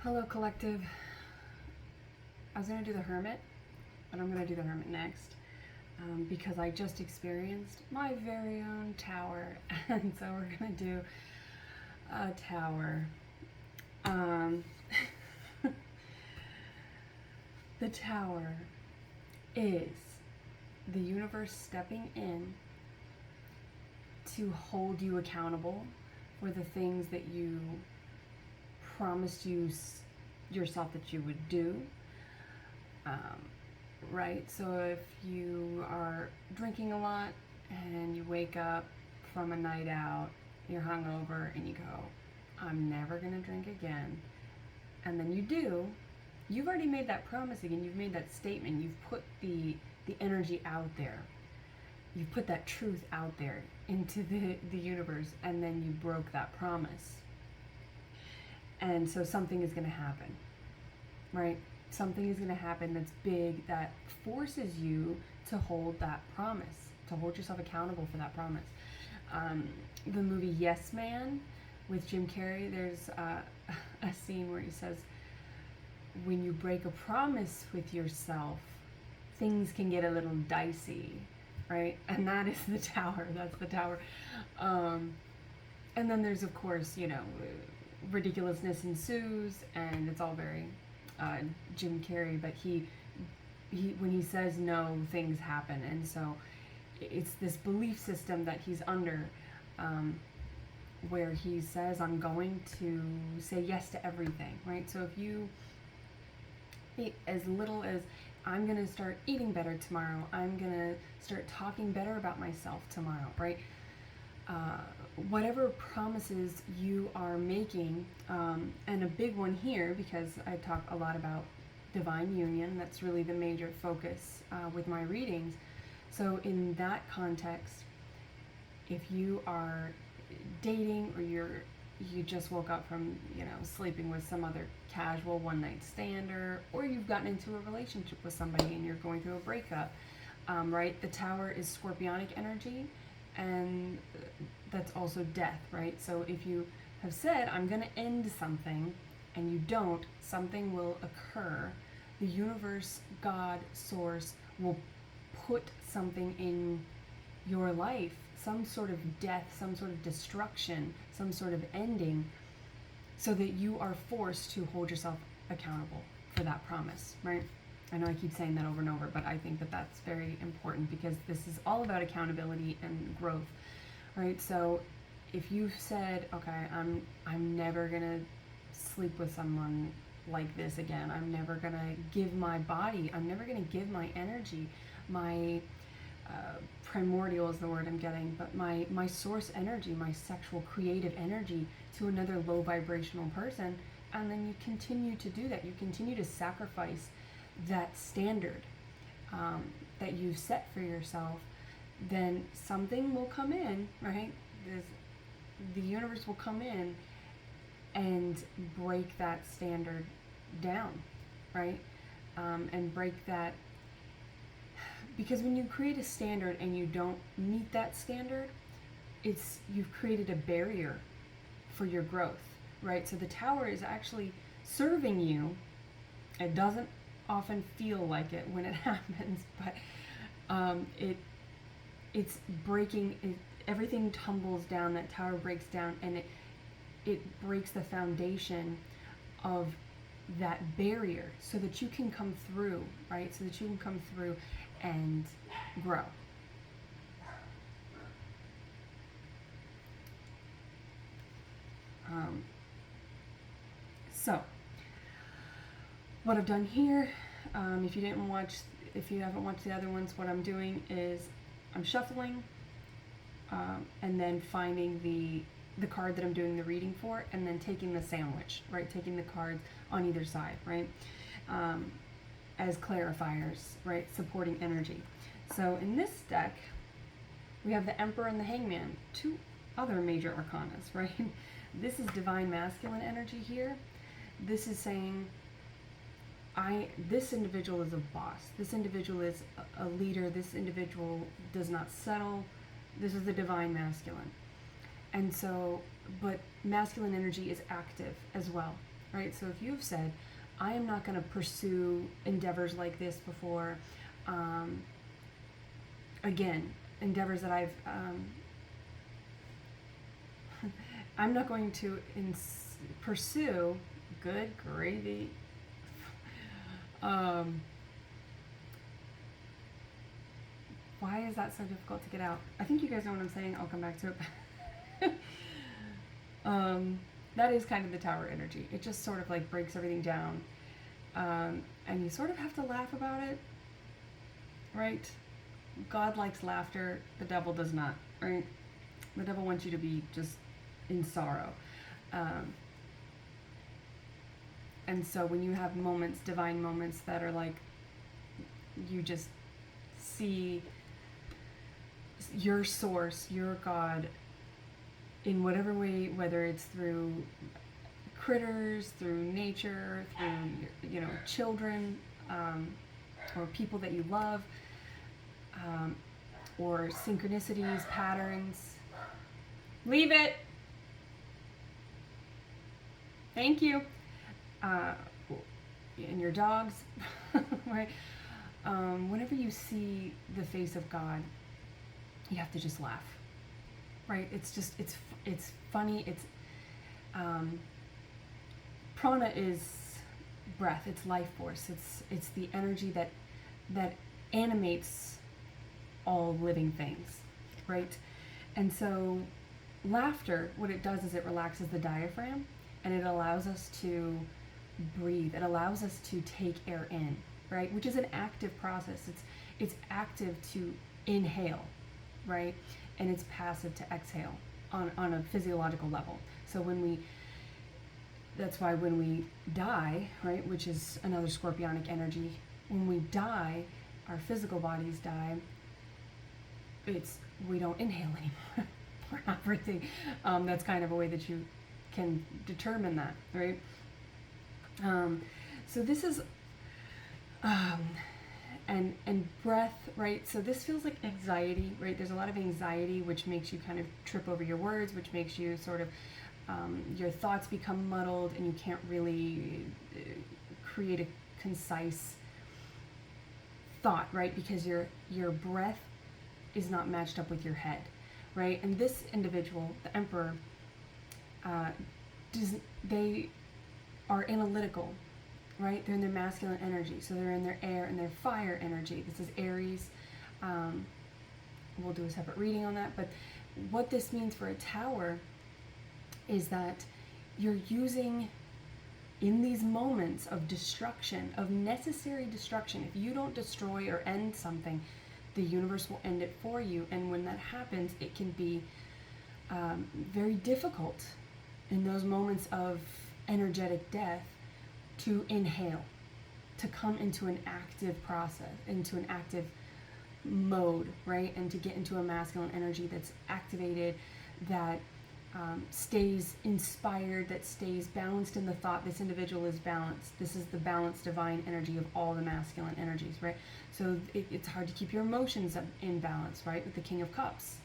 Hello, collective. I was going to do the Hermit, but I'm going to do the Hermit next because I just experienced my very own tower, and so we're going to do a tower. The tower is the universe stepping in to hold you accountable for the things that you promised yourself that you would do. Right? So if you are drinking a lot and you wake up from a night out, you're hungover, and you go, I'm never going to drink again. And then you do. You've already made that promise again. You've made that statement. You've put the energy out there. You've put that truth out there into the universe, and then you broke that promise. And so something is going to happen, right? Something is going to happen that's big, that forces you to hold that promise, to hold yourself accountable for that promise. The movie Yes Man with Jim Carrey, there's a scene where he says, when you break a promise with yourself, things can get a little dicey, right? And that is the tower. That's the tower. And then there's, of course, ridiculousness ensues, and it's all very Jim Carrey, but he when he says no, things happen. And so it's this belief system that he's under, where he says, I'm going to say yes to everything, right? So if you eat as little as, I'm going to start eating better tomorrow, I'm going to start talking better about myself tomorrow, right? Whatever promises you are making, and a big one here, because I talk a lot about divine union, that's really the major focus with my readings. So in that context, if you are dating, or you just woke up from sleeping with some other casual one-night stander, or you've gotten into a relationship with somebody and you're going through a breakup, right? The tower is scorpionic energy, and that's also death, right? So if you have said, I'm going to end something, and you don't, something will occur. The universe, God, source will put something in your life, some sort of death, some sort of destruction, some sort of ending, so that you are forced to hold yourself accountable for that promise, right? I know I keep saying that over and over, but I think that that's very important, because this is all about accountability and growth, right? So if you've said, okay, I'm never gonna sleep with someone like this again, I'm never gonna give my body, I'm never gonna give my energy, my primordial is the word I'm getting, but my source energy, my sexual creative energy, to another low vibrational person, and then you continue to do that, you continue to sacrifice that standard that you've set for yourself, then something will come in, right? The universe will come in and break that standard down, right? And break that, because when you create a standard and you don't meet that standard, you've created a barrier for your growth, right? So the tower is actually serving you. It doesn't often feel like it when it happens, but it's breaking it, everything tumbles down, that tower breaks down, and it breaks the foundation of that barrier, so that you can come through, right? So that you can come through and grow. So what I've done here, if you haven't watched the other ones, what I'm doing is I'm shuffling, and then finding the card that I'm doing the reading for, and then taking the sandwich, right? Taking the cards on either side, right? As clarifiers, right? Supporting energy. So in this deck, we have the Emperor and the Hangman, two other major arcanas, right? This is divine masculine energy here. This is saying, this individual is a boss. This individual is a leader. This individual does not settle. This is the divine masculine. And so, but masculine energy is active as well. right? So if you've said, I am not going to pursue endeavors like this before, again, endeavors that I'm not going to pursue, good gravy, why is that so difficult to get out? I think you guys know what I'm saying. I'll come back to it. That is kind of the tower energy. It just sort of like breaks everything down. And you sort of have to laugh about it, right? God likes laughter. The devil does not, right? The devil wants you to be just in sorrow. And so when you have moments, divine moments that are like, you just see your source, your God, in whatever way, whether it's through critters, through nature, through, you know, children, or people that you love, or synchronicities, patterns. Leave it. Thank you. And your dogs, right? Whenever you see the face of God, you have to just laugh, right? It's just, it's funny. It's, prana is breath. It's life force. It's the energy that animates all living things, right? And so laughter, what it does is it relaxes the diaphragm, and it allows us to breathe. It allows us to take air in, right? Which is an active process. It's active to inhale, right? And it's passive to exhale on a physiological level. So that's why when we die, right, which is another scorpionic energy, when we die, our physical bodies die, we don't inhale anymore. We're not breathing. That's kind of a way that you can determine that, right? So this is, and breath, right? So this feels like anxiety, right? There's a lot of anxiety, which makes you kind of trip over your words, which makes you sort of, your thoughts become muddled, and you can't really create a concise thought, right? Because your breath is not matched up with your head, right? And this individual, the Emperor, they are analytical, right? They're in their masculine energy, so they're in their air and their fire energy. This is Aries. We'll do a separate reading on that, but what this means for a tower is that you're using, in these moments of destruction, of necessary destruction, if you don't destroy or end something, the universe will end it for you. And when that happens, it can be very difficult in those moments of energetic death to inhale, to come into an active process, into an active mode, right? And to get into a masculine energy that's activated, that stays inspired, that stays balanced in the thought. This individual is balanced. This is the balanced divine energy of all the masculine energies, right? So it's hard to keep your emotions in balance, right? With the King of Cups.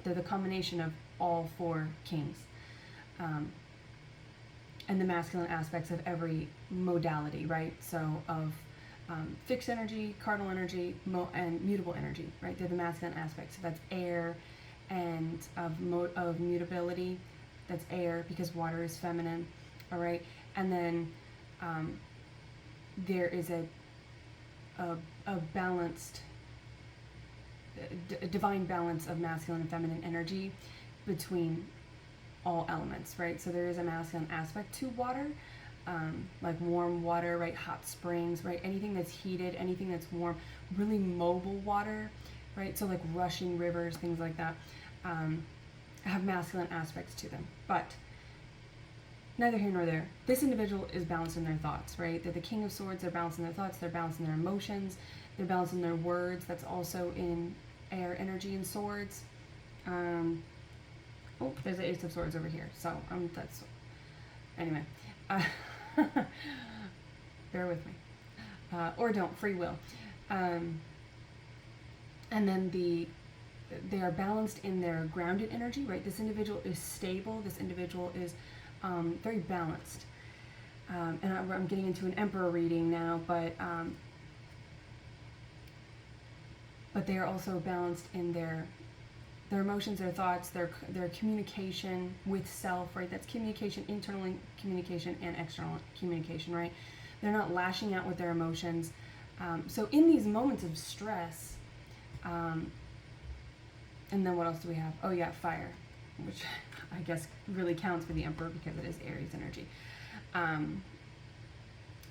They're the combination of all four kings. And the masculine aspects of every modality, right? So of fixed energy, cardinal energy, and mutable energy, right? They're the masculine aspects. So that's air, and of mutability, that's air, because water is feminine, all right? And then there is a balanced, divine balance of masculine and feminine energy between all elements, right? So there is a masculine aspect to water, like warm water, right? Hot springs, right? Anything that's heated, anything that's warm, really mobile water, right? So like rushing rivers, things like that, have masculine aspects to them. But neither here nor there. This individual is balanced in their thoughts, right? They're the King of Swords. They're balanced in their thoughts. They're balanced in their emotions. They're balanced in their words. That's also in air energy and swords. Oh, there's an Ace of Swords over here. So that's, anyway, bear with me, or don't, free will. And then they are balanced in their grounded energy, right? This individual is stable. This individual is very balanced. and I'm getting into an Emperor reading now, but they are also balanced in their emotions, their thoughts, their communication with self, right? That's communication, internal communication and external communication, right? They're not lashing out with their emotions. So in these moments of stress, and then what else do we have? Oh yeah, fire, which I guess really counts for the Emperor because it is Aries energy.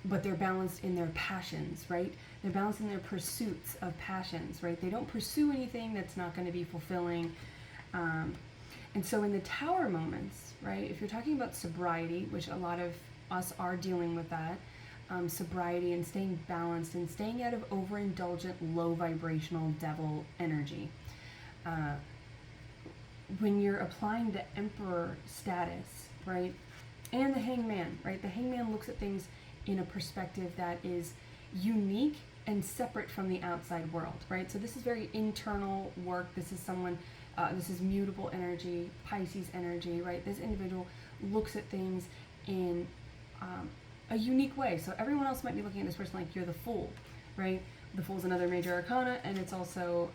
But they're balanced in their passions, right? They're balanced in their pursuits of passions, right? They don't pursue anything that's not going to be fulfilling. And so in the Tower moments, right, if you're talking about sobriety, which a lot of us are dealing with that, sobriety and staying balanced and staying out of overindulgent, low vibrational devil energy. When you're applying the Emperor status, right, and the Hangman, right? The Hangman looks at things in a perspective that is unique and separate from the outside world, right? So this is very internal work. This is someone, this is mutable energy, Pisces energy, right? This individual looks at things in a unique way. So everyone else might be looking at this person like you're the Fool, right? The Fool is another major arcana, and it's also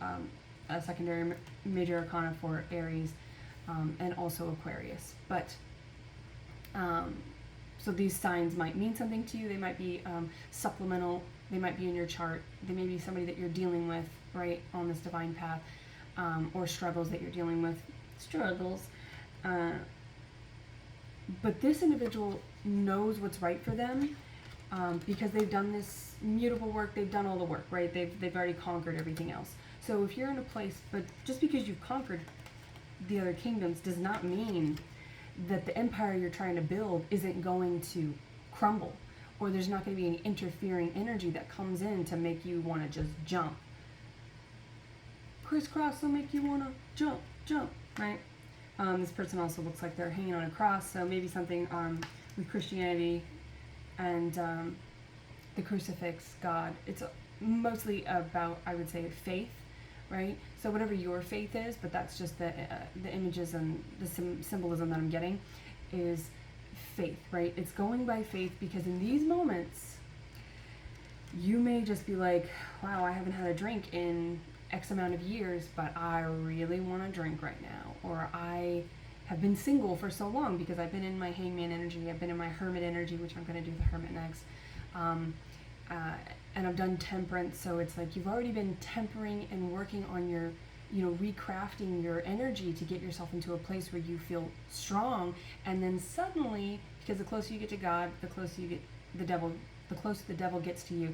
a secondary major arcana for Aries and also Aquarius. But so these signs might mean something to you. They might be supplemental. They might be in your chart. They may be somebody that you're dealing with, right, on this divine path, or struggles that you're dealing with. Struggles. But this individual knows what's right for them because they've done this mutable work. They've done all the work, right? They've already conquered everything else. So if you're in a place, but just because you've conquered the other kingdoms does not mean that the empire you're trying to build isn't going to crumble, or there's not going to be any interfering energy that comes in to make you want to just jump. Crisscross will make you want to jump, right? This person also looks like they're hanging on a cross, so maybe something with Christianity and the crucifix, God. It's mostly about, I would say, faith, right? So whatever your faith is, but that's just the images and the symbolism that I'm getting is faith, right? It's going by faith because in these moments, you may just be like, wow, I haven't had a drink in X amount of years, but I really want to drink right now. Or I have been single for so long because I've been in my Hangman energy, I've been in my Hermit energy, which I'm going to do the Hermit next. And I've done temperance, so it's like you've already been tempering and working on your, recrafting your energy to get yourself into a place where you feel strong, and then suddenly, because the closer you get to God, the closer you get the devil, the closer the devil gets to you.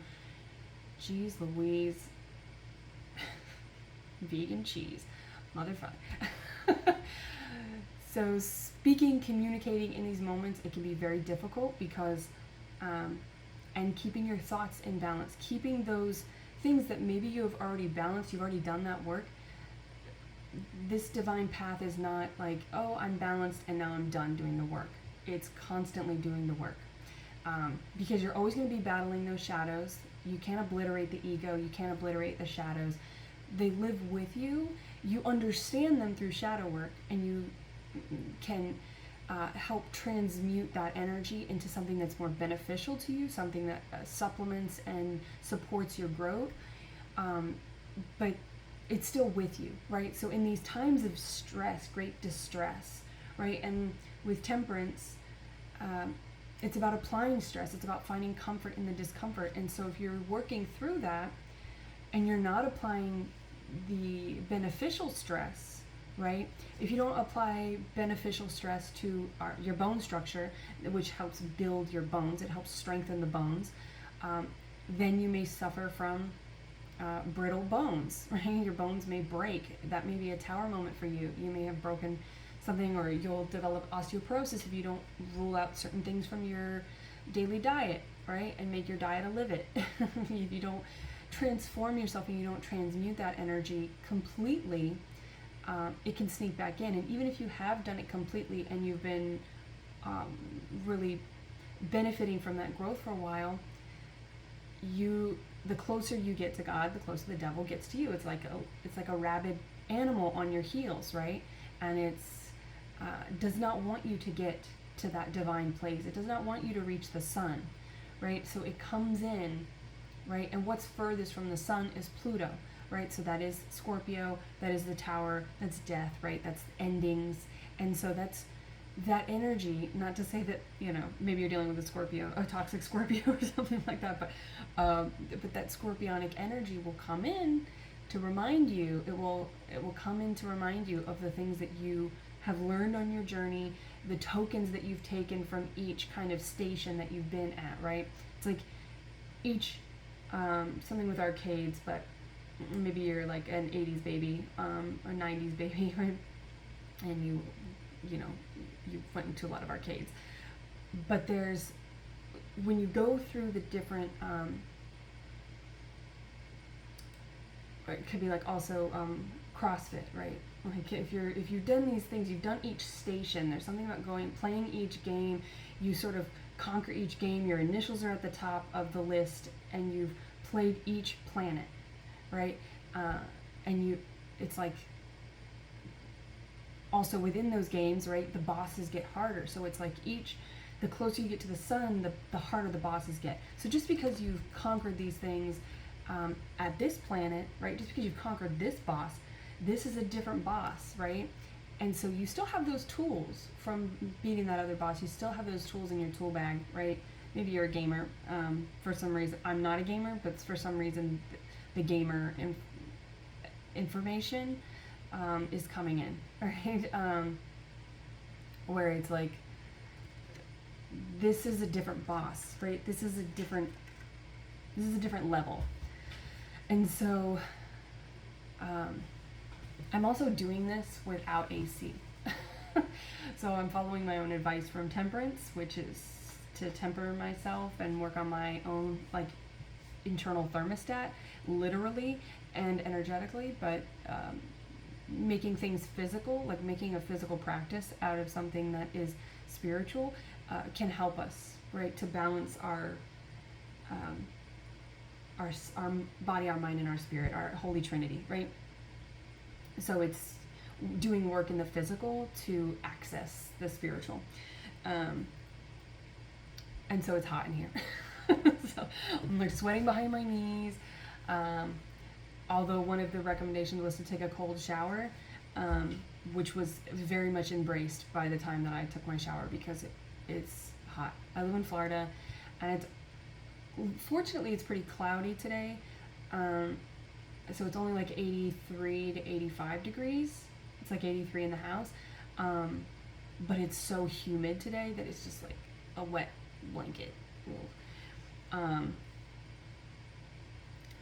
Jeez Louise. Vegan cheese. Motherfucker. So speaking, communicating in these moments, it can be very difficult because and keeping your thoughts in balance, keeping those things that maybe you have already balanced, you've already done that work. This divine path is not like, oh, I'm balanced and now I'm done doing the work. It's constantly doing the work. Because you're always going to be battling those shadows. You can't obliterate the ego. You can't obliterate the shadows. They live with you. You understand them through shadow work, and you can help transmute that energy into something that's more beneficial to you, something that supplements and supports your growth. But it's still with you, right? So in these times of stress, great distress, right? And with temperance, it's about applying stress. It's about finding comfort in the discomfort. And so if you're working through that and you're not applying the beneficial stress, right? If you don't apply beneficial stress to your bone structure, which helps build your bones, it helps strengthen the bones, then you may suffer from brittle bones, right? Your bones may break. That may be a tower moment for you. You may have broken something, or you'll develop osteoporosis if you don't rule out certain things from your daily diet, right? And make your diet a live-it. If you don't transform yourself and you don't transmute that energy completely, it can sneak back in. And even if you have done it completely and you've been really benefiting from that growth for a while, the closer you get to God, the closer the devil gets to you. It's like a rabid animal on your heels, right? And it's does not want you to get to that divine place. It does not want you to reach the sun, right? So it comes in, right? And what's furthest from the sun is Pluto, right? So that is Scorpio, that is the tower, that's death, right? That's endings. And so that's that energy, not to say that, you know, maybe you're dealing with a Scorpio, a toxic Scorpio or something like that, but that scorpionic energy will come in to remind you, it will come in to remind you of the things that you have learned on your journey, the tokens that you've taken from each kind of station that you've been at, right? It's like each, something with arcades, but maybe you're like an 80s baby, or 90s baby, right? And you know, you went into a lot of arcades. But there's, when you go through the different, it could be like also CrossFit, right? Like if you've done these things, you've done each station. There's something about playing each game. You sort of conquer each game. Your initials are at the top of the list, and you've played each planet, right? It's like also within those games, right? The bosses get harder. So it's like the closer you get to the sun, the harder the bosses get. So just because you've conquered these things at this planet, right? Just because you've conquered this boss, this is a different boss, right? And so you still have those tools from beating that other boss. You still have those tools in your tool bag, right? Maybe you're a gamer. For some reason, I'm not a gamer, but for some reason, the gamer information is coming in, right? Where it's like, this is a different boss, right? This is a different level. And so I'm also doing this without AC. So I'm following my own advice from Temperance, which is to temper myself and work on my own like internal thermostat, literally and energetically, but making things physical, like making a physical practice out of something that is spiritual, can help us, right, to balance our body, our mind, and our spirit, our Holy Trinity, right? So it's doing work in the physical to access the spiritual. And so it's hot in here. So I'm like sweating behind my knees. Although one of the recommendations was to take a cold shower, which was very much embraced by the time that I took my shower, because it's hot. I live in Florida, and fortunately it's pretty cloudy today. So it's only like 83 to 85 degrees. It's like 83 in the house. But it's so humid today that it's just like a wet blanket.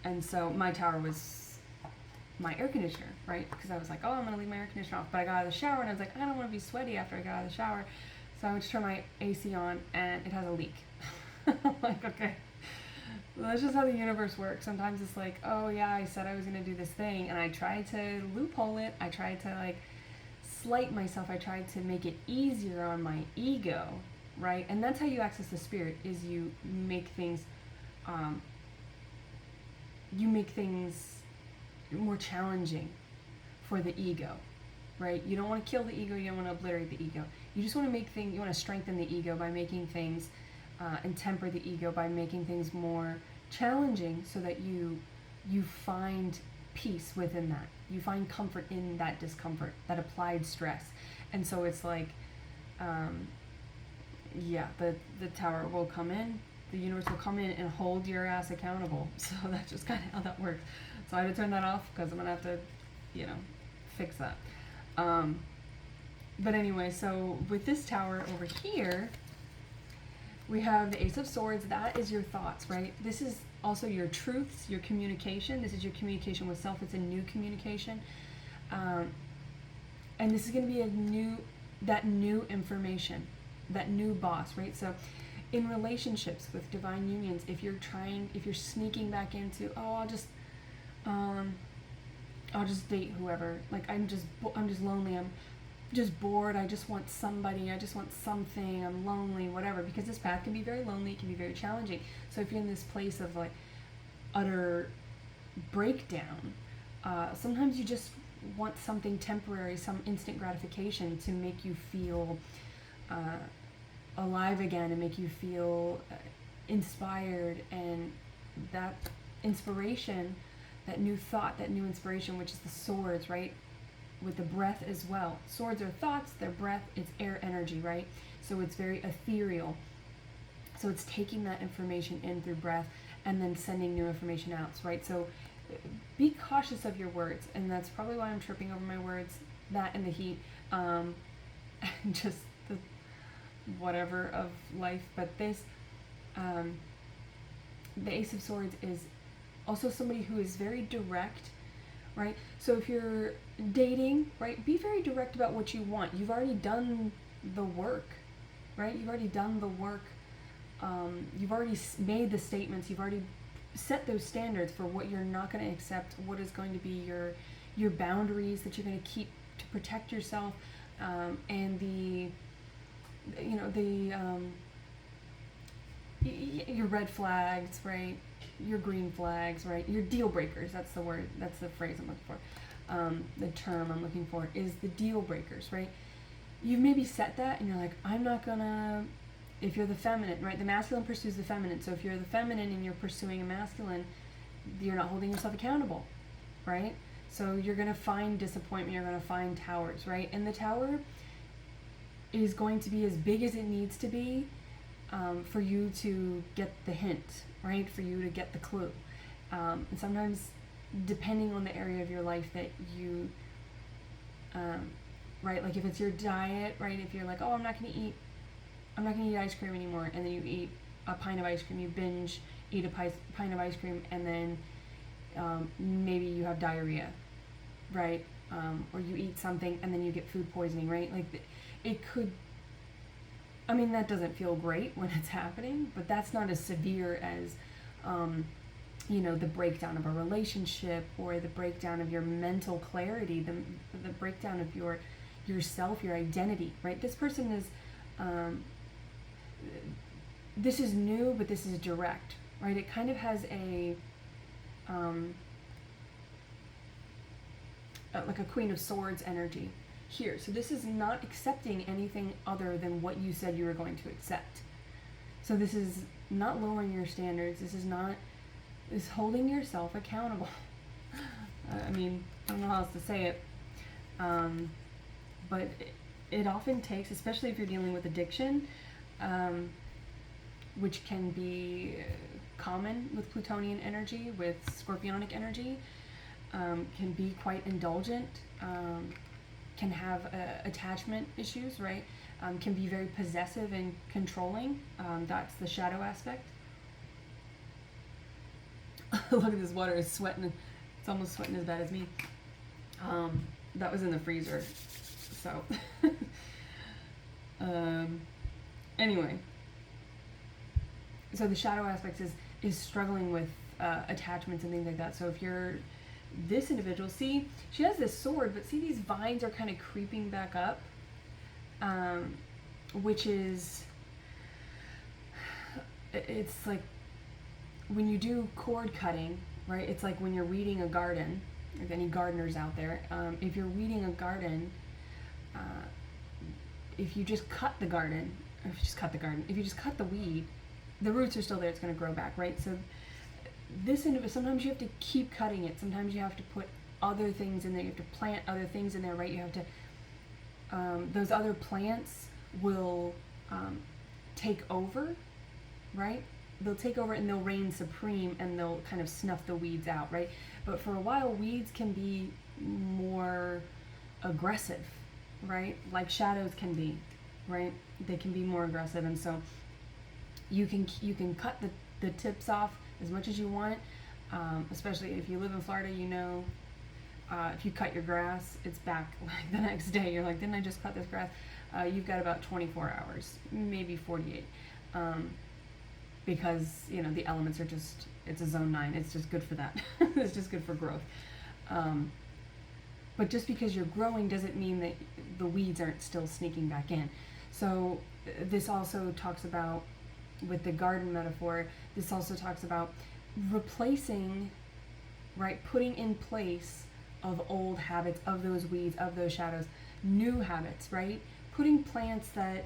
And so my tower was my air conditioner, right? Because I was like, oh, I'm going to leave my air conditioner off. But I got out of the shower and I was like, I don't want to be sweaty after I got out of the shower. So I went to turn my AC on and it has a leak. I'm like, okay. Well, that's just how the universe works. Sometimes it's like, oh yeah, I said I was going to do this thing, and I tried to loophole it. I tried to like slight myself. I tried to make it easier on my ego, right? And that's how you access the spirit, is you make things more challenging for the ego, right? You don't want to kill the ego. You don't want to obliterate the ego. You just want to make things, you want to strengthen the ego by making things and temper the ego by making things more challenging, so that you find peace within that. You find comfort in that discomfort, that applied stress. And so it's like, the tower will come in, the universe will come in and hold your ass accountable. So that's just kind of how that works. So I had to turn that off because I'm going to have to, fix that. But anyway, so with this tower over here, we have the Ace of Swords. That is your thoughts, right? This is also your truths, your communication. This is your communication with self. It's a new communication. And this is going to be that new information, that new boss, right? So in relationships with divine unions, if you're sneaking back into, I'll just date whoever. Like, I'm just lonely. I'm just bored. I just want somebody. I just want something. I'm lonely, whatever. Because this path can be very lonely. It can be very challenging. So if you're in this place of like utter breakdown, sometimes you just want something temporary, some instant gratification to make you feel alive again and make you feel inspired, and that inspiration, that new thought, that new inspiration, which is the swords, right? With the breath as well. Swords are thoughts, their breath is air energy, right? So it's very ethereal. So it's taking that information in through breath and then sending new information out, right? So be cautious of your words, and that's probably why I'm tripping over my words, that and the heat, and just the whatever of life. But this, the Ace of Swords is also somebody who is very direct, right? So if you're dating, right, be very direct about what you want. You've already done the work, right? You've already done the work. You've already made the statements. You've already set those standards for what you're not going to accept, what is going to be your boundaries that you're going to keep to protect yourself, and your red flags, right? Your green flags, right? Your deal breakers. That's the word. That's the phrase I'm looking for. The term I'm looking for is the deal breakers, right? You've maybe set that, and you're like, I'm not gonna. If you're the feminine, right? The masculine pursues the feminine. So if you're the feminine and you're pursuing a masculine, you're not holding yourself accountable, right? So you're going to find disappointment. You're going to find towers, right? And the tower is going to be as big as it needs to be for you to get the hint, right? For you to get the clue. And sometimes, depending on the area of your life that you, right? Like if it's your diet, right? If you're like, oh, I'm not going to eat ice cream anymore, and then you eat a pint of ice cream, you binge eat a pint of ice cream, and then maybe you have diarrhea, right? Or you eat something and then you get food poisoning, right? Like it could, I mean, that doesn't feel great when it's happening, but that's not as severe as, the breakdown of a relationship, or the breakdown of your mental clarity, the breakdown of yourself, your identity, right? This person is, this is new, but this is direct, right? It kind of has like a Queen of Swords energy here. So this is not accepting anything other than what you said you were going to accept. So this is not lowering your standards. This is holding yourself accountable. I mean, I don't know how else to say it. But it often takes, especially if you're dealing with addiction, which can be common with Plutonian energy, with Scorpionic energy, can be quite indulgent, can have attachment issues, right? Can be very possessive and controlling. That's the shadow aspect. Look at this water, it's sweating. It's almost sweating as bad as me. That was in the freezer. So, anyway, so the shadow aspect is struggling with attachments and things like that. So if you're this individual, see, she has this sword, but see these vines are kind of creeping back up, which is, it's like when you do cord cutting, right? It's like when you're weeding a garden, if any gardeners out there, if you're weeding a garden, if you just cut the weed, the roots are still there, it's going to grow back, right? So this individual, sometimes you have to keep cutting it. Sometimes you have to put other things in there. You have to plant other things in there, right? You have to, those other plants will take over, right? They'll take over and they'll reign supreme, and they'll kind of snuff the weeds out, right? But for a while, weeds can be more aggressive, right? Like shadows can be, right? They can be more aggressive, and so you can cut the tips off as much as you want, especially if you live in Florida. If you cut your grass, it's back like the next day. You're like, didn't I just cut this grass? You've got about 24 hours, maybe 48, because the elements are just, it's a zone 9. It's just good for that. It's just good for growth. But just because you're growing doesn't mean that the weeds aren't still sneaking back in. So this also talks about, with the garden metaphor, this also talks about replacing, right, putting in place of old habits, of those weeds, of those shadows, new habits, right? Putting plants that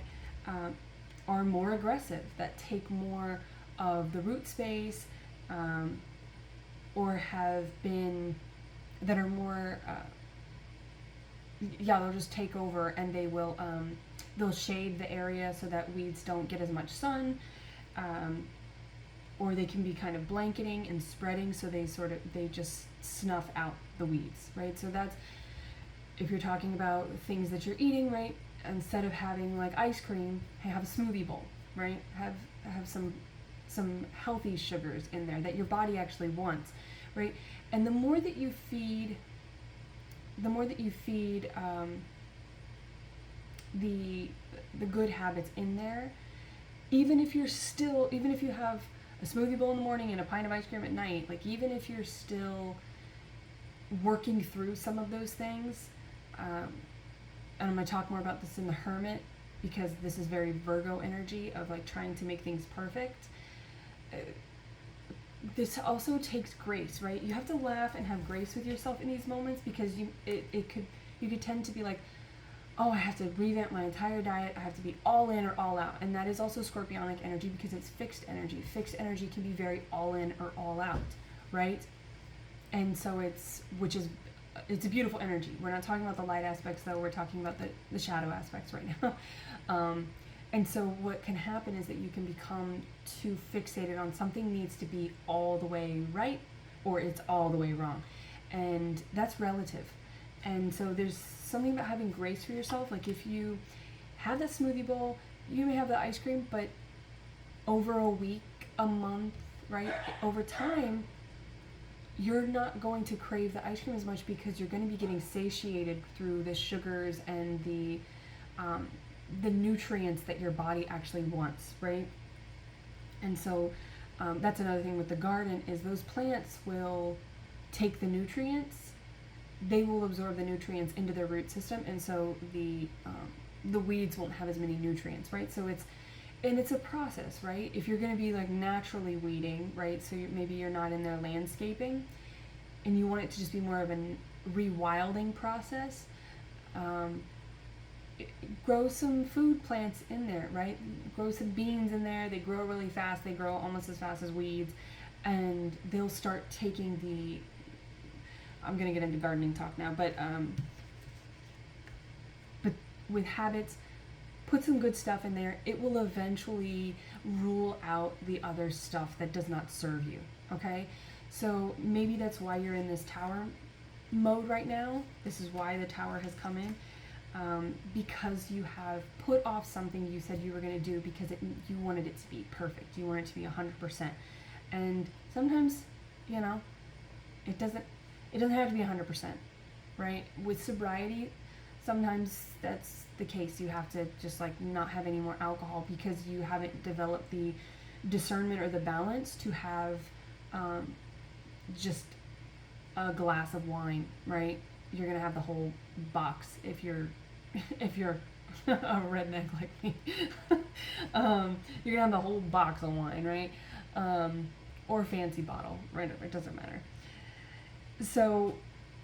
are more aggressive, that take more of the root space, or have been, that are more, they'll just take over, and they'll shade the area so that weeds don't get as much sun, or they can be kind of blanketing and spreading, so they just snuff out the weeds, right? So that's, if you're talking about things that you're eating, right? Instead of having like ice cream, have a smoothie bowl, right? Have some healthy sugars in there that your body actually wants, right? And the more that you feed the good habits in there, even if you have a smoothie bowl in the morning and a pint of ice cream at night, like even if you're still working through some of those things, and I'm going to talk more about this in the Hermit, because this is very Virgo energy of like trying to make things perfect. This also takes grace, right? You have to laugh and have grace with yourself in these moments, because you could tend to be like, oh, I have to revamp my entire diet, I have to be all in or all out. And that is also Scorpionic energy, because it's fixed energy. Fixed energy can be very all in or all out, right? And so it's a beautiful energy. We're not talking about the light aspects, though. We're talking about the shadow aspects right now. And so what can happen is that you can become too fixated on something needs to be all the way right, or it's all the way wrong. And that's relative. And so there's something about having grace for yourself. Like if you have that smoothie bowl, you may have the ice cream, but over a week, a month, right? Over time, you're not going to crave the ice cream as much, because you're going to be getting satiated through the sugars and the nutrients that your body actually wants, right? And so that's another thing with the garden, is those plants will take the nutrients, they will absorb the nutrients into their root system, and so the weeds won't have as many nutrients, right? So it's a process, right? If you're going to be like naturally weeding, right? So maybe you're not in there landscaping, and you want it to just be more of a rewilding process. Grow some food plants in there, right? Grow some beans in there. They grow really fast. They grow almost as fast as weeds, and they'll start taking the. I'm going to get into gardening talk now, but with habits, put some good stuff in there. It will eventually rule out the other stuff that does not serve you, okay? So maybe that's why you're in this tower mode right now. This is why the tower has come in, because you have put off something you said you were going to do because you wanted it to be perfect. You want it to be 100%. And sometimes, it doesn't have to be 100%, right? With sobriety, sometimes that's the case. You have to just like not have any more alcohol, because you haven't developed the discernment or the balance to have just a glass of wine, right? You're gonna have the whole box if you're a redneck like me. You're gonna have the whole box of wine, right? Or a fancy bottle, right? It doesn't matter. So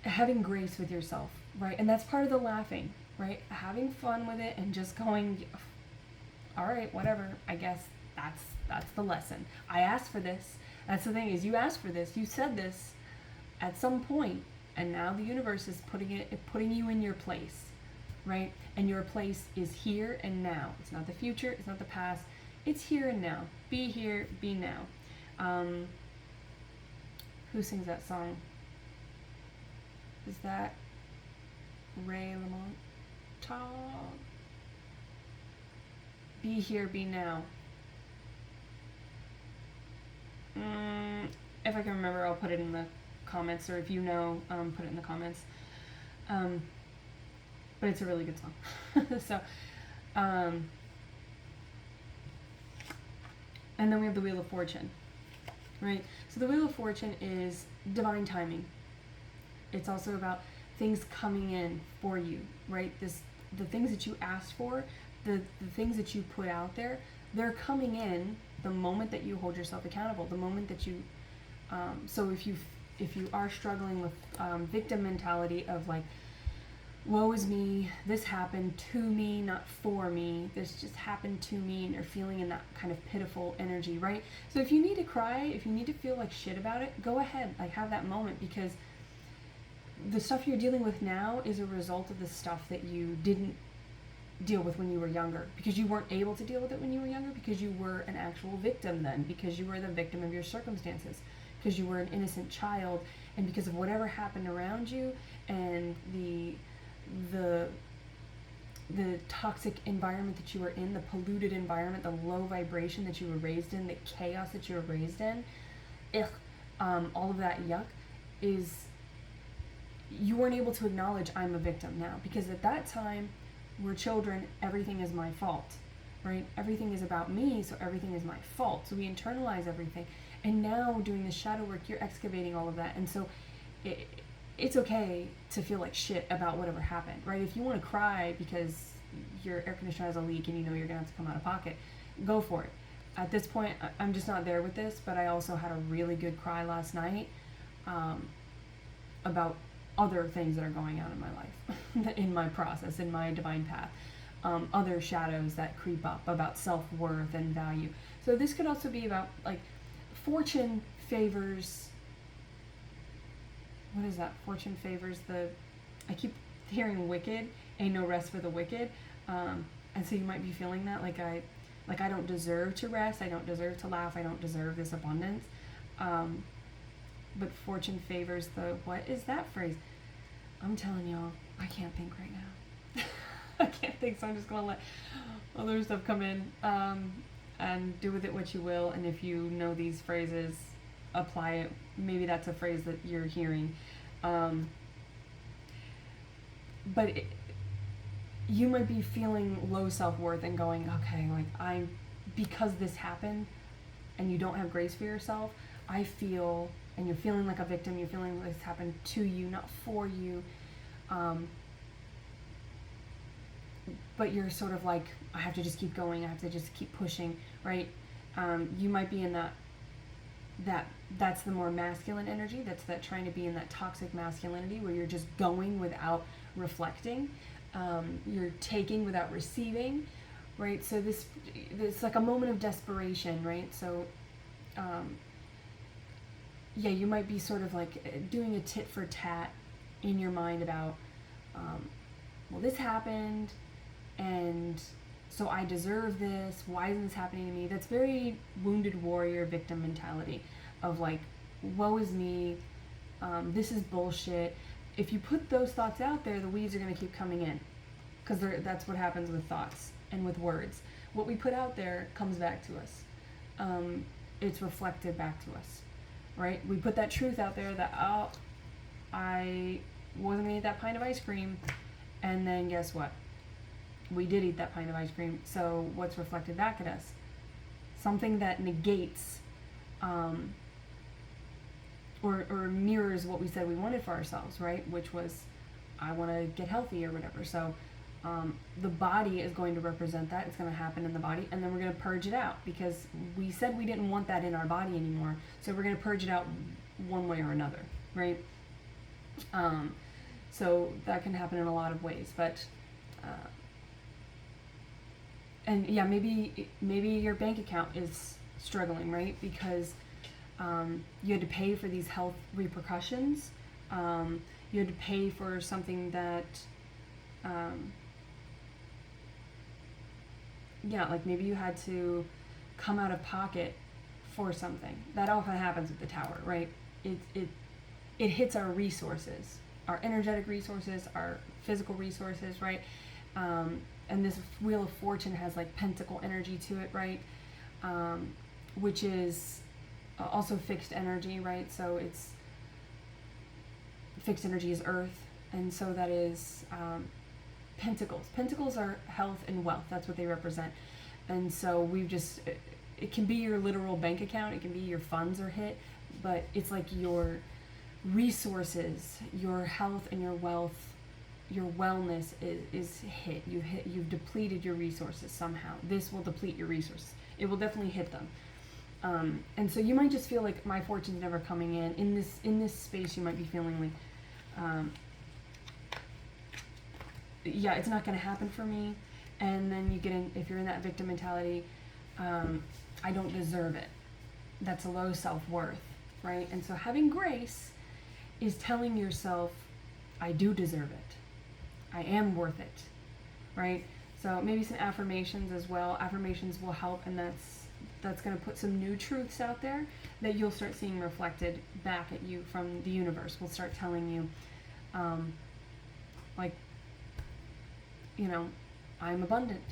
having grace with yourself, right? And that's part of the laughing, right? Having fun with it and just going, all right, whatever. I guess that's the lesson. I asked for this. That's the thing, is you asked for this. You said this at some point, and now the universe is putting you in your place, right? And your place is here and now. It's not the future. It's not the past. It's here and now. Be here. Be now. Who sings that song? Is that Ray Lamont? Be here, be now. If I can remember, I'll put it in the comments, or if you know, put it in the comments. But it's a really good song. So, and then we have the Wheel of Fortune, right? So the Wheel of Fortune is divine timing. It's also about things coming in for you, right? The things that you asked for, the things that you put out there, they're coming in the moment that you hold yourself accountable, the moment that you, so if you are struggling with victim mentality of like, woe is me, this happened to me, not for me, this just happened to me, and you're feeling in that kind of pitiful energy, right? So if you need to cry, if you need to feel like shit about it, go ahead, like have that moment, because the stuff you're dealing with now is a result of the stuff that you didn't deal with when you were younger, because you weren't able to deal with it when you were younger, because you were an actual victim then, because you were the victim of your circumstances, because you were an innocent child, and because of whatever happened around you, and the toxic environment that you were in, the polluted environment, the low vibration that you were raised in, the chaos that you were raised in, all of that yuck is, you weren't able to acknowledge I'm a victim now, because at that time, we're children, everything is my fault, right? Everything is about me, so everything is my fault. So we internalize everything. And now doing the shadow work, you're excavating all of that. And so it's okay to feel like shit about whatever happened, right? If you want to cry because your air conditioner has a leak and you know you're going to have to come out of pocket, go for it. At this point, I'm just not there with this, but I also had a really good cry last night about other things that are going on in my life, in my process, in my divine path, other shadows that creep up about self-worth and value. So this could also be about, like, fortune favors, what is that? Fortune favors I keep hearing wicked, ain't no rest for the wicked. And so you might be feeling that, like I don't deserve to rest, I don't deserve to laugh, I don't deserve this abundance. But fortune favors what is that phrase? I'm telling y'all, I can't think right now. I can't think, so I'm just going to let other stuff come in, and do with it what you will. And if you know these phrases, apply it. Maybe that's a phrase that you're hearing. But you might be feeling low self-worth and going, okay, like because this happened and you don't have grace for yourself, I feel, and you're feeling like a victim, you're feeling like this happened to you, not for you, but you're sort of like, I have to just keep going, I have to just keep pushing, right? You might be in that's the more masculine energy, that's that trying to be in that toxic masculinity where you're just going without reflecting, you're taking without receiving, right? So it's like a moment of desperation, right? So yeah, you might be sort of like doing a tit for tat in your mind about, well, this happened, and so I deserve this, why isn't this happening to me? That's very wounded warrior victim mentality of like, woe is me, this is bullshit. If you put those thoughts out there, the weeds are going to keep coming in, because that's what happens with thoughts and with words. What we put out there comes back to us. It's reflected back to us. Right? We put that truth out there that, oh, I wasn't going to eat that pint of ice cream, and then guess what? We did eat that pint of ice cream, so what's reflected back at us? Something that negates or mirrors what we said we wanted for ourselves, right? Which was, I want to get healthy or whatever. So the body is going to represent that. It's going to happen in the body, and then we're going to purge it out, because we said we didn't want that in our body anymore, so we're going to purge it out one way or another, right? So that can happen in a lot of ways, but and yeah, maybe your bank account is struggling, right? Because you had to pay for these health repercussions. You had to pay for something that yeah, like maybe you had to come out of pocket for something. That often happens with the tower, right? It hits our resources, our energetic resources, our physical resources, right? And this Wheel of Fortune has like pentacle energy to it, right? Which is also fixed energy, right? So it's fixed energy is earth, and so that is pentacles. Pentacles are health and wealth. That's what they represent. And so it can be your literal bank account, it can be your funds are hit, but it's like your resources, your health and your wealth, your wellness is hit. You've depleted your resources somehow. This will deplete your resources. It will definitely hit them. And so you might just feel like my fortune's never coming in. In this space, you might be feeling like yeah, it's not going to happen for me. And then you get in, if you're in that victim mentality, I don't deserve it. That's a low self-worth, right? And so having grace is telling yourself, I do deserve it. I am worth it, right? So maybe some affirmations as well. Affirmations will help, and that's going to put some new truths out there that you'll start seeing reflected back at you from the universe. Will start telling you, like, you know, I'm abundant.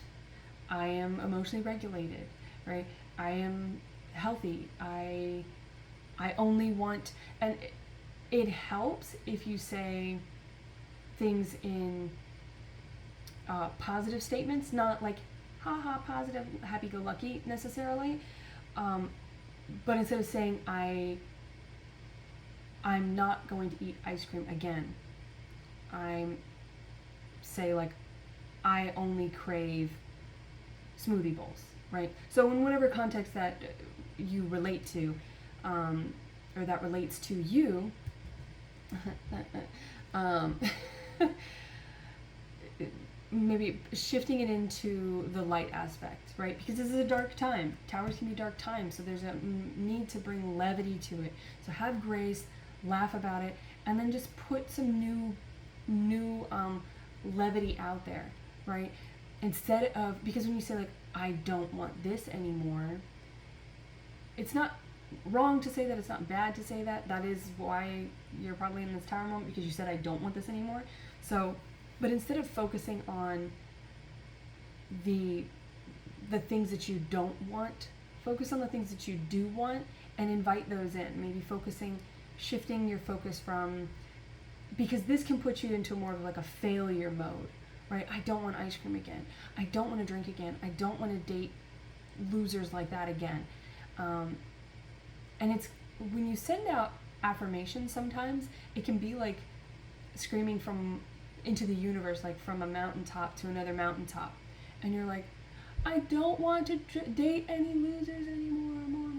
I am emotionally regulated, right? I am healthy. I only want, and it helps if you say things in positive statements, not like haha positive happy-go-lucky necessarily, but instead of saying I'm not going to eat ice cream again, I'm say like I only crave smoothie bowls, right? So in whatever context that you relate to, or that relates to you, maybe shifting it into the light aspect, right? Because this is a dark time. Towers can be dark times, so there's a need to bring levity to it. So have grace, laugh about it, and then just put some new levity out there, right? Instead of, because when you say like, I don't want this anymore, it's not wrong to say that, it's not bad to say that. That is why you're probably in this tower moment, because you said, I don't want this anymore. So, but instead of focusing on the things that you don't want, focus on the things that you do want and invite those in. Maybe shifting your focus from, because this can put you into more of like a failure mode, right? I don't want ice cream again. I don't want to drink again. I don't want to date losers like that again. And it's, when you send out affirmations, sometimes it can be like screaming into the universe, like from a mountaintop to another mountaintop. And you're like, I don't want to date any losers anymore, more,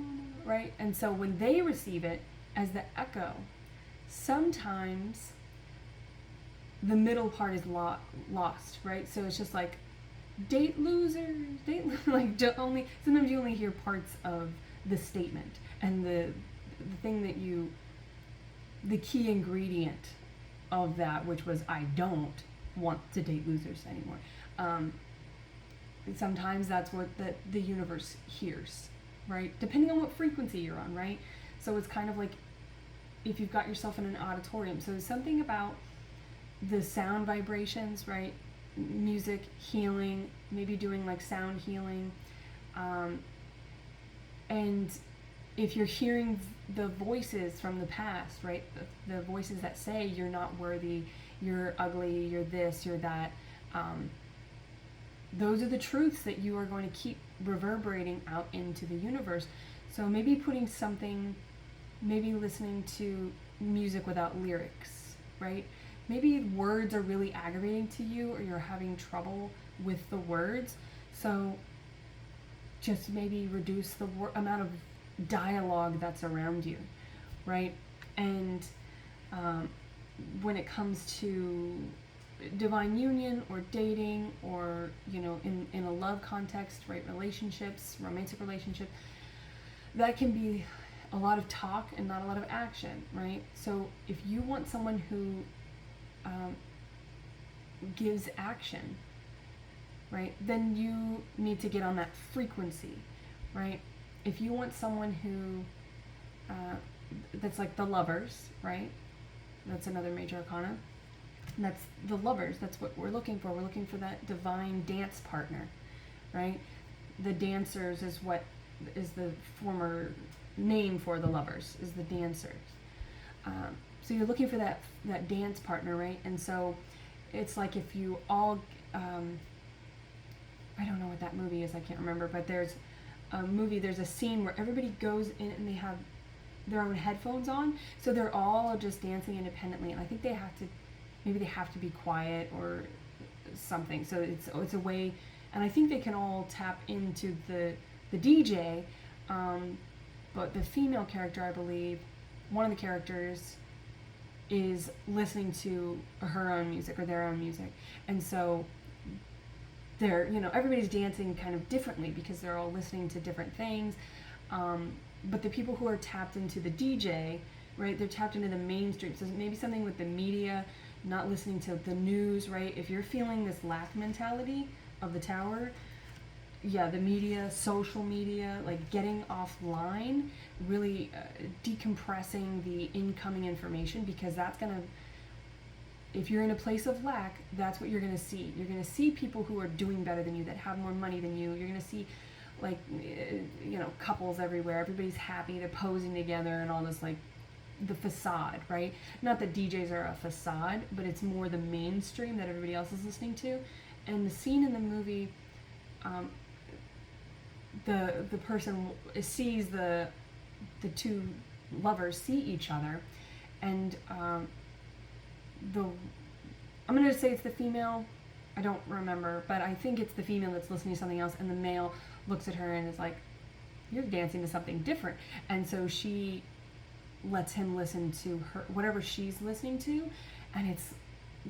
right? And so when they receive it as the echo, sometimes the middle part is lost, right? So it's just like, date losers, like sometimes you only hear parts of the statement, and the thing that the key ingredient of that, which was, I don't want to date losers anymore. Sometimes that's what the universe hears, right? Depending on what frequency you're on, right? So it's kind of like if you've got yourself in an auditorium. So something about the sound vibrations, right? Music healing, maybe doing like sound healing. And if you're hearing the voices from the past, right? The voices that say you're not worthy, you're ugly, you're this, you're that. Those are the truths that you are going to keep reverberating out into the universe. So maybe putting something, maybe listening to music without lyrics, right? Maybe words are really aggravating to you, or you're having trouble with the words. So just maybe reduce the amount of dialogue that's around you, right? And when it comes to divine union or dating, or in a love context, right, relationships, romantic relationship, that can be a lot of talk and not a lot of action, right? So if you want someone who gives action, right, then you need to get on that frequency, right? If you want someone who that's like the lovers, right? That's another major arcana. And that's the lovers. That's what we're looking for. We're looking for that divine dance partner, right? The dancers is what is the former name for the lovers, is the dancers. So you're looking for that dance partner, right? And so it's like if you all, I don't know what that movie is, I can't remember, but there's a scene where everybody goes in and they have their own headphones on, so they're all just dancing independently, and I think they have to be quiet or something. So it's a way, and I think they can all tap into the DJ, but the female character, I believe, one of the characters, is listening to her own music or their own music. And so they're, everybody's dancing kind of differently because they're all listening to different things. But the people who are tapped into the DJ, right, they're tapped into the mainstream. So maybe something with the media, not listening to the news, right? If you're feeling this lack mentality of the tower, yeah, the media, social media, like getting offline, really decompressing the incoming information, because that's going to, if you're in a place of lack, that's what you're going to see. You're going to see people who are doing better than you, that have more money than you. You're going to see, like, couples everywhere. Everybody's happy. They're posing together and all this, like, the facade, right? Not that DJs are a facade, but it's more the mainstream that everybody else is listening to. And the scene in the movie, the person sees the two lovers see each other, and I'm going to say it's the female, I don't remember, but I think it's the female that's listening to something else, and the male looks at her and is like, you're dancing to something different. And so she lets him listen to her, whatever she's listening to, and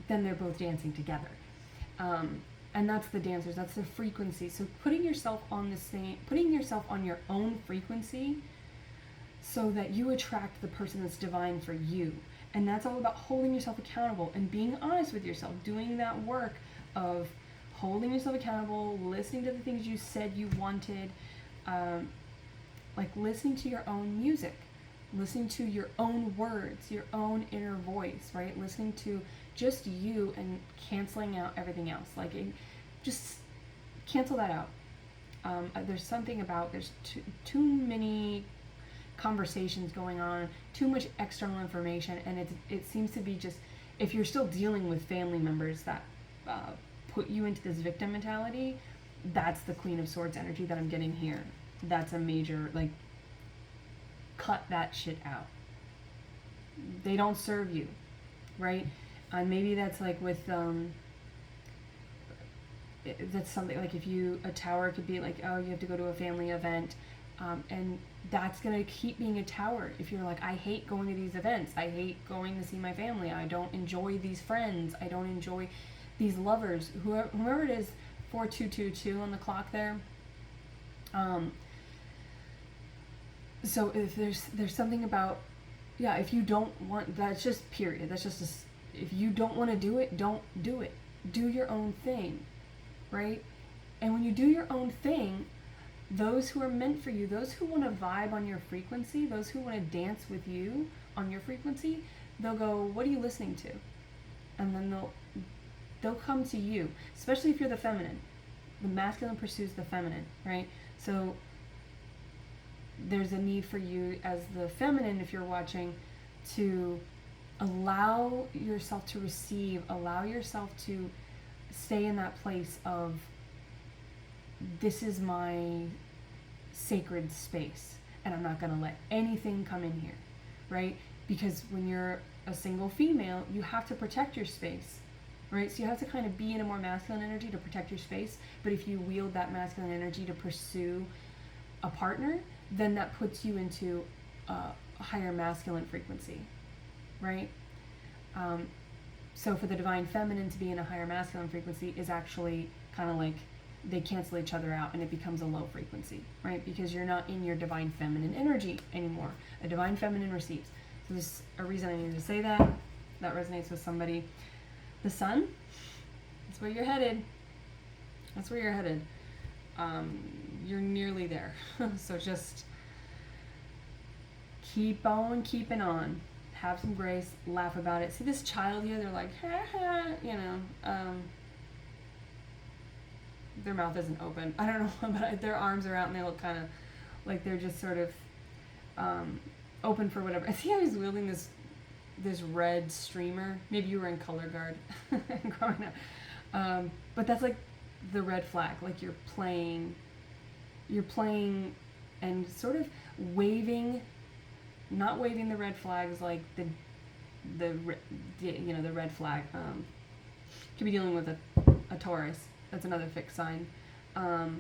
then they're both dancing together. And that's the dancers, that's the frequency. So putting yourself on your own frequency so that you attract the person that's divine for you. And that's all about holding yourself accountable and being honest with yourself, doing that work of holding yourself accountable, listening to the things you said you wanted, like listening to your own music, listening to your own words, your own inner voice, right? Listening to just you and canceling out everything else. Like, just cancel that out. There's something about, there's too many conversations going on, too much external information, and it seems to be just, if you're still dealing with family members that put you into this victim mentality, that's the Queen of Swords energy that I'm getting here. That's a major, like, cut that shit out. They don't serve you, right? And maybe that's like with that's something like, if a tower could be like, oh, you have to go to a family event, and that's going to keep being a tower. If you're like, I hate going to these events, I hate going to see my family, I don't enjoy these friends, I don't enjoy these lovers, whoever it is, 4222 on the clock there. So if there's something about, yeah, if you don't want, that's just period, that's just if you don't want to do it, don't do it. Do your own thing, right? And when you do your own thing, those who are meant for you, those who want to vibe on your frequency, those who want to dance with you on your frequency, they'll go, what are you listening to? And then they'll come to you, especially if you're the feminine. The masculine pursues the feminine, right? So there's a need for you as the feminine, if you're watching, to allow yourself to receive, allow yourself to stay in that place of, this is my sacred space, and I'm not going to let anything come in here, right? Because when you're a single female, you have to protect your space, right? So you have to kind of be in a more masculine energy to protect your space. But if you wield that masculine energy to pursue a partner, then that puts you into a higher masculine frequency, right? So for the divine feminine to be in a higher masculine frequency is actually kind of like, they cancel each other out and it becomes a low frequency, right? Because you're not in your divine feminine energy anymore. A divine feminine receives. So there's a reason I needed to say that. That resonates with somebody. The sun, that's where you're headed. That's where you're headed. You're nearly there. So just keep on keeping on. Have some grace, laugh about it. See this child here, they're like, ha ha, their mouth isn't open. I don't know, but their arms are out and they look kind of like they're just sort of open for whatever. I see how he's wielding this red streamer. Maybe you were in color guard growing up. But that's like the red flag. Like you're playing and sort of waving, not waving the red flags like the red flag. Could be dealing with a Taurus. That's another fixed sign. But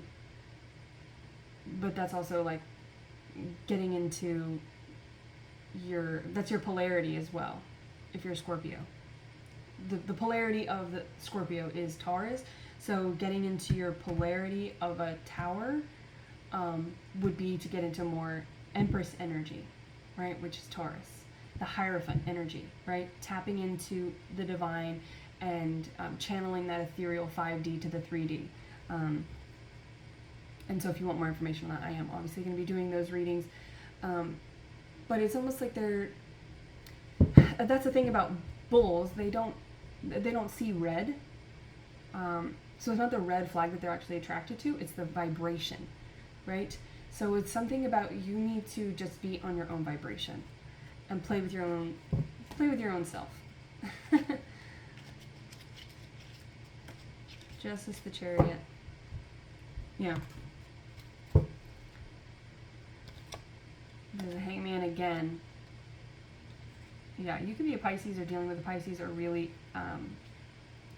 that's also like getting into that's your polarity as well, if you're a Scorpio. The polarity of the Scorpio is Taurus, so getting into your polarity of a tower would be to get into more Empress energy, right, which is Taurus. The Hierophant energy, right, tapping into the divine and channeling that ethereal 5D to the 3D. And so if you want more information on that, I am obviously going to be doing those readings. But it's almost like that's the thing about bulls, they don't see red. So it's not the red flag that they're actually attracted to, it's the vibration, right? So it's something about you need to just be on your own vibration and play with your own self. Justice, the Chariot. Yeah. There's a Hangman again. Yeah, you could be a Pisces or dealing with a Pisces or really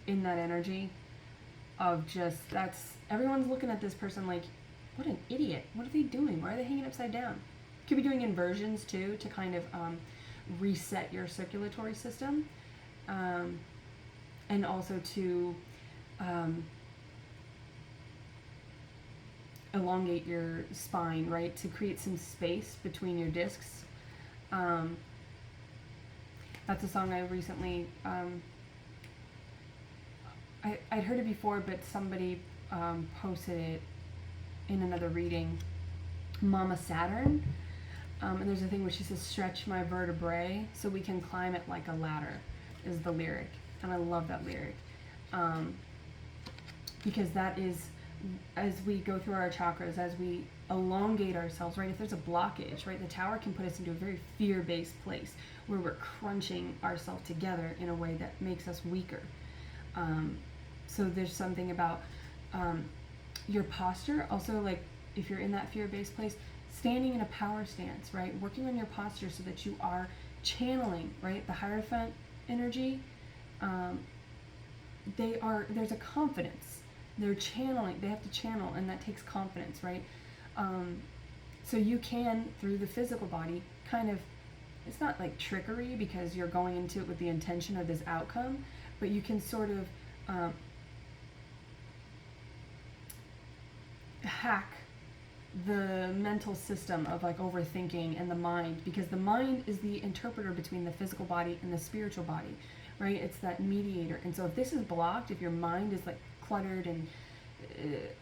in that energy of just, everyone's looking at this person like, what an idiot. What are they doing? Why are they hanging upside down? Could be doing inversions too to kind of reset your circulatory system. And also to elongate your spine, right? To create some space between your discs. That's a song I recently, I'd heard it before, but somebody posted it in another reading. Mama Saturn. And there's a thing where she says, stretch my vertebrae so we can climb it like a ladder, is the lyric. And I love that lyric. Because that is, as we go through our chakras, as we elongate ourselves, right? If there's a blockage, right? The tower can put us into a very fear-based place where we're crunching ourselves together in a way that makes us weaker. So there's something about your posture. Also, like, if you're in that fear-based place, standing in a power stance, right? Working on your posture so that you are channeling, right? The Hierophant energy, there's a confidence. They're channeling, they have to channel, and that takes confidence, right? So you can, through the physical body, kind of, it's not like trickery because you're going into it with the intention of this outcome, but you can sort of hack the mental system of like overthinking and the mind, because the mind is the interpreter between the physical body and the spiritual body, right? It's that mediator. And so if this is blocked, if your mind is like cluttered and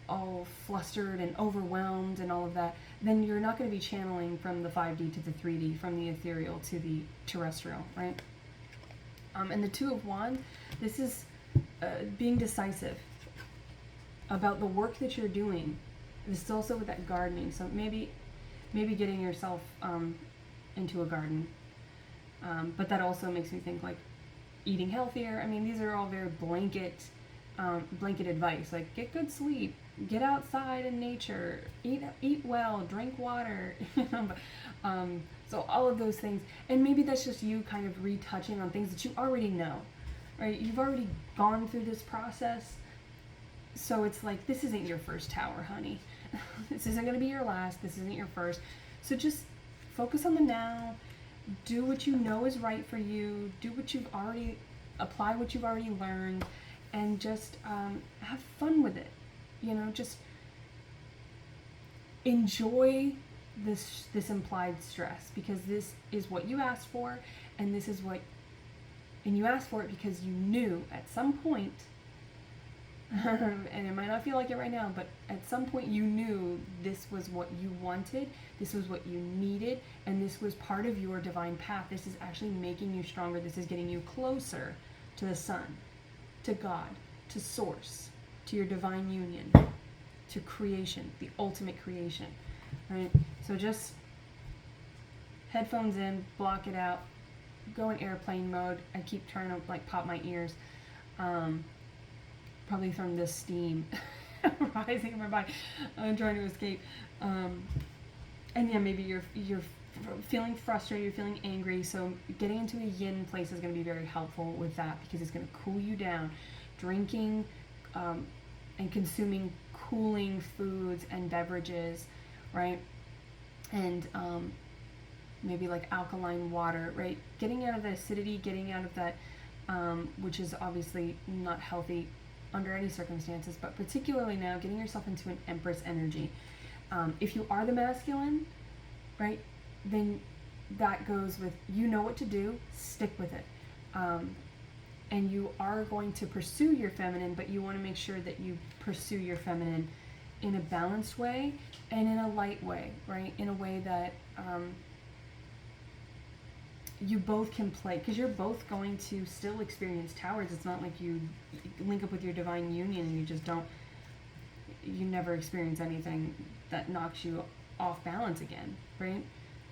all flustered and overwhelmed and all of that, then you're not going to be channeling from the 5D to the 3D, from the ethereal to the terrestrial, right? And the Two of Wands, this is being decisive about the work that you're doing. This is also with that gardening, so maybe getting yourself into a garden, but that also makes me think like eating healthier. I mean, these are all very blanket advice, like get good sleep, get outside in nature, eat well, drink water, so all of those things. And maybe that's just you kind of retouching on things that you already know, right? You've already gone through this process, so it's like, this isn't your first tower, honey. This isn't going to be your last. This isn't your first. So just focus on the now. Do what you know is right for you. Do what you've already, apply what you've already learned, and just have fun with it. You know, just enjoy this implied stress, because this is what you asked for, and this is what, and you asked for it because you knew at some point, and it might not feel like it right now, but at some point you knew this was what you wanted, this was what you needed, and this was part of your divine path. This is actually making you stronger. This is getting you closer to the sun, to God, to source, to your divine union, to creation, the ultimate creation, right? So just headphones in, block it out, go in airplane mode. I keep trying to like pop my ears, probably from this steam rising in my body. I'm trying to escape. And yeah, maybe you're feeling frustrated, you're feeling angry, so getting into a yin place is going to be very helpful with that, because it's going to cool you down. Drinking and consuming cooling foods and beverages, right? And maybe like alkaline water, right? Getting out of the acidity, getting out of that, which is obviously not healthy under any circumstances, but particularly now, getting yourself into an Empress energy. If you are the masculine, right, then that goes with, you know what to do, stick with it. And you are going to pursue your feminine, but you want to make sure that you pursue your feminine in a balanced way and in a light way, right? In a way that you both can play, because you're both going to still experience towers. It's not like you link up with your divine union and you never experience anything that knocks you off balance again, right?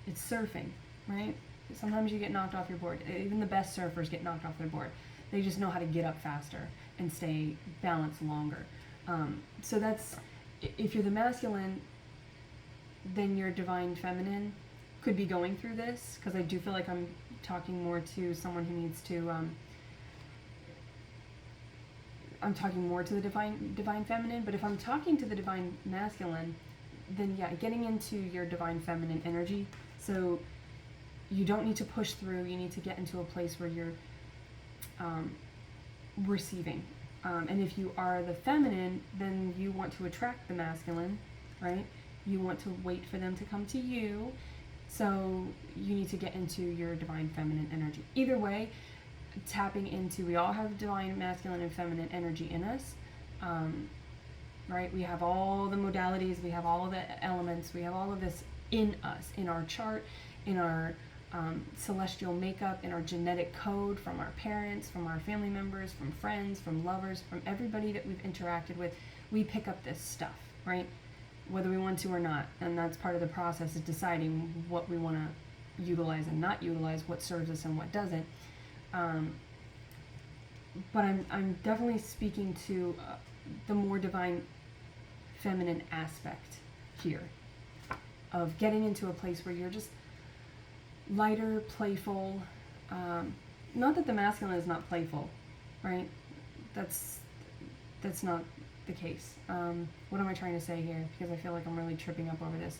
It's surfing, right? Sometimes you get knocked off your board. Even the best surfers get knocked off their board. They just know how to get up faster and stay balanced longer. So that's, if you're the masculine, then your divine feminine could be going through this, because I do feel like I'm talking more to someone who needs to, I'm talking more to the divine feminine, but if I'm talking to the divine masculine, then yeah, getting into your divine feminine energy. So you don't need to push through, you need to get into a place where you're receiving. And if you are the feminine, then you want to attract the masculine, right? You want to wait for them to come to you. So you need to get into your divine feminine energy. Either way, tapping into, we all have divine masculine and feminine energy in us, right? We have all the modalities, we have all of the elements, we have all of this in us, in our chart, in our celestial makeup, in our genetic code, from our parents, from our family members, from friends, from lovers, from everybody that we've interacted with. We pick up this stuff, right? Whether we want to or not. And that's part of the process, is deciding what we want to utilize and not utilize, what serves us and what doesn't. But I'm definitely speaking to the more divine feminine aspect here, of getting into a place where you're just lighter, playful. Not that the masculine is not playful, right? That's not the case. What am I trying to say here? Because I feel like I'm really tripping up over this.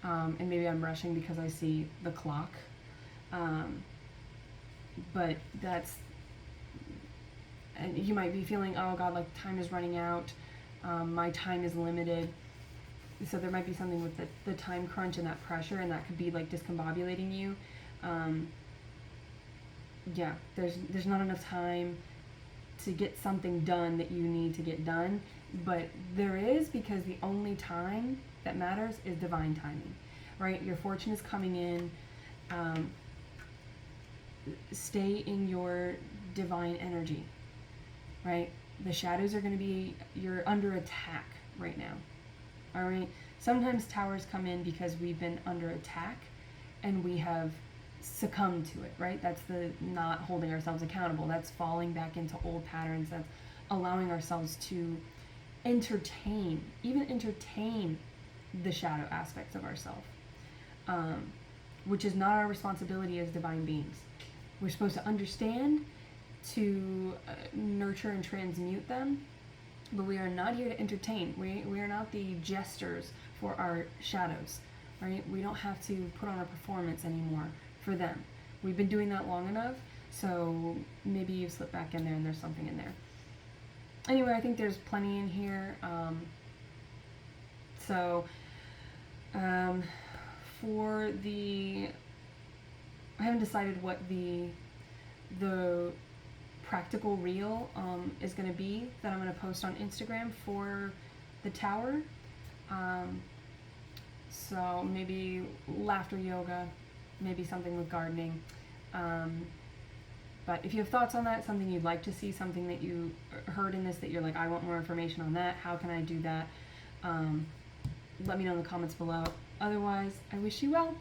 And maybe I'm rushing because I see the clock. But that's, and you might be feeling, oh God, like time is running out. My time is limited. So there might be something with the time crunch and that pressure, and that could be like discombobulating you. Yeah, there's not enough time to get something done that you need to get done, but there is, because the only time that matters is divine timing, right? Your fortune is coming in. Stay in your divine energy, right? The shadows are going to be, you're under attack right now. All right. Sometimes towers come in because we've been under attack and we have succumbed to it, right? That's the not holding ourselves accountable. That's falling back into old patterns. That's allowing ourselves to entertain the shadow aspects of ourselves, which is not our responsibility as divine beings. We're supposed to understand, to nurture and transmute them, but we are not here to entertain. We are not the jesters for our shadows, right? We don't have to put on a performance anymore for them. We've been doing that long enough, so maybe you've slipped back in there and there's something in there. Anyway, I think there's plenty in here. For the, I haven't decided what the practical reel is going to be that I'm going to post on Instagram for the tower. So maybe laughter yoga, maybe something with gardening. But if you have thoughts on that, something you'd like to see, something that you heard in this that you're like, I want more information on that, how can I do that? Let me know in the comments below. Otherwise, I wish you well.